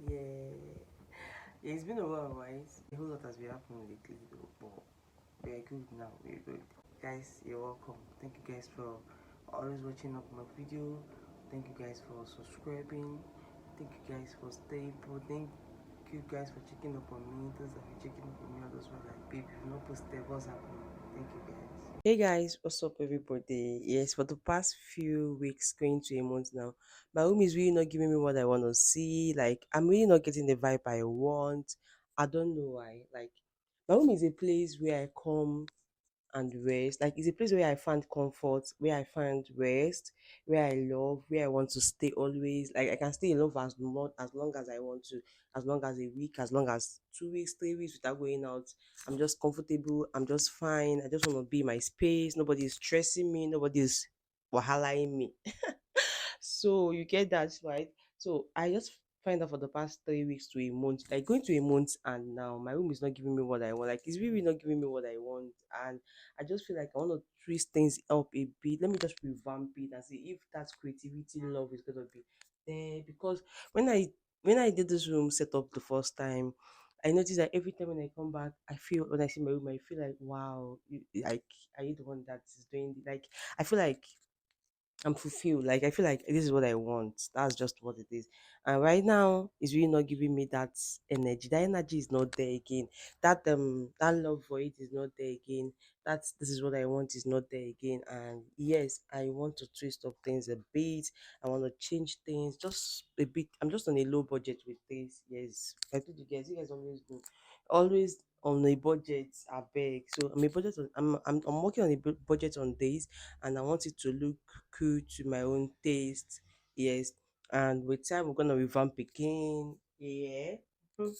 Yeah, it's been a while, right? A whole lot has been happening lately, though, but we're good now. We're good. Guys, you're welcome. Thank you guys for always watching up my video. Thank you guys for subscribing. Thank you guys for staying put. Thank you guys for checking up on me. Those that are checking up on me, those were like, babe, you've not posted. What's happening? Thank you guys. Hey guys, what's up everybody? Yes, for the past few weeks, going to a month now, my room is really not giving me what I want to see. Like, I'm really not getting the vibe I want. I don't know why. Like, my room is a place where I come and rest. Like, it's a place where I find comfort, where I find rest, where I love, where I want to stay always. Like, I can stay alone for as long as I want to, as long as a week, as long as 2 weeks, 3 weeks without going out. I'm just comfortable. I'm just fine. I just want to be in my space. Nobody is stressing me. Nobody is wahalaing me. So you get that, right? So I just find out for the past 3 weeks to a month, like going to a month, and now my room is not giving me what I want. Like, it's really not giving me what I want, and I just feel like I want to twist things up a bit. Let me just revamp it and see if that creativity love is gonna be there. Because when I when I did this room set up the first time, I noticed that every time when I come back, I feel when I see my room, I feel like wow, like are you the one that is doing like I feel like I'm fulfilled. Like I feel like this is what I want. That's just what it is. And right now, it's really not giving me that energy. That energy is not there again. That love for it is not there again. This is what I want is not there again. And yes, I want to twist up things a bit. I want to change things just a bit. I'm just on a low budget with this. Yes, I told you guys always on a budget. I beg. So I'm a budget. I'm working on a budget on this, and I want it to look cool to my own taste. Yes. And with time, we're gonna revamp again. Yeah.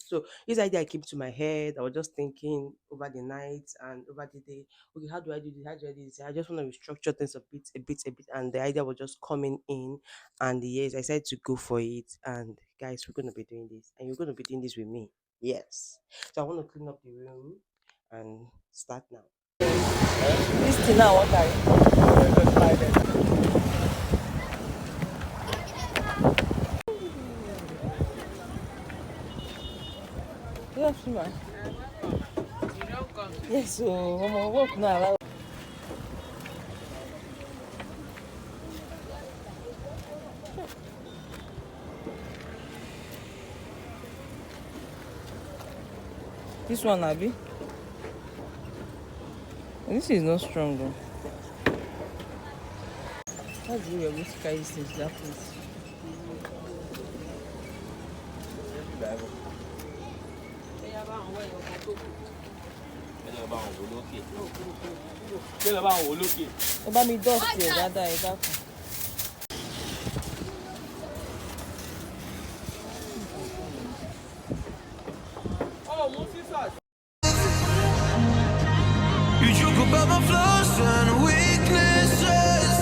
So this idea came to my head. I was just thinking over the night and over the day. Okay, how do I do this? How do I do this? I just want to restructure things a bit. And the idea was just coming in. And yes, I decided to go for it. And guys, we're gonna be doing this, and you're gonna be doing this with me. Yes. So I want to clean up the room and start now. This thing now, what I yeah, man. Yes, so I'm gonna work now. This one, Abby. This is not strong though. That's the way we're going to carry this into that place. Ẹ bá mi dọ́ọ̀tì ẹ̀ dáadáa ẹ̀ dákun. You joke about my flaws and weaknesses.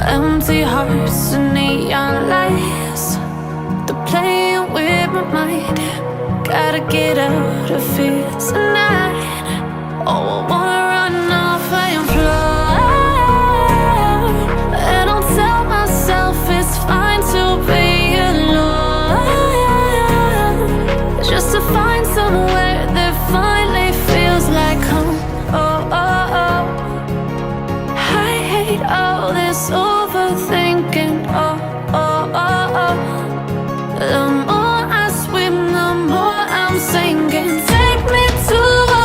Empty hearts and neon lights, they're playing with my mind. Gotta get out of here tonight. Oh, I wanna run off and fly, and I'll tell myself it's fine to be alone, just to find somewhere that finally feels like home. Oh, oh, oh. I hate all this overthinking. Oh, oh, oh, oh. The more I swim, the more I'm sinking. Take me to a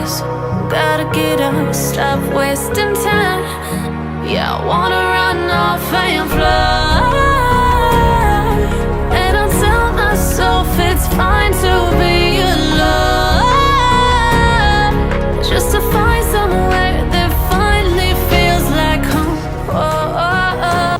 close. Gotta get up, stop wasting time. Yeah, I wanna run off and fly. And I'll tell myself it's fine to be alone, just to find somewhere that finally feels like home. Oh, oh, oh.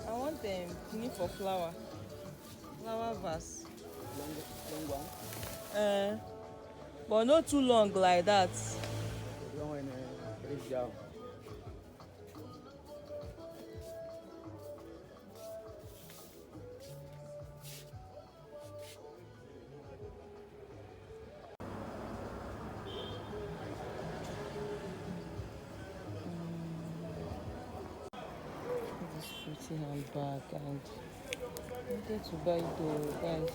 I want them need for flower vase. Long one. But not too long like that. Long one reach down. This pretty handbag and I wanted to buy the guys.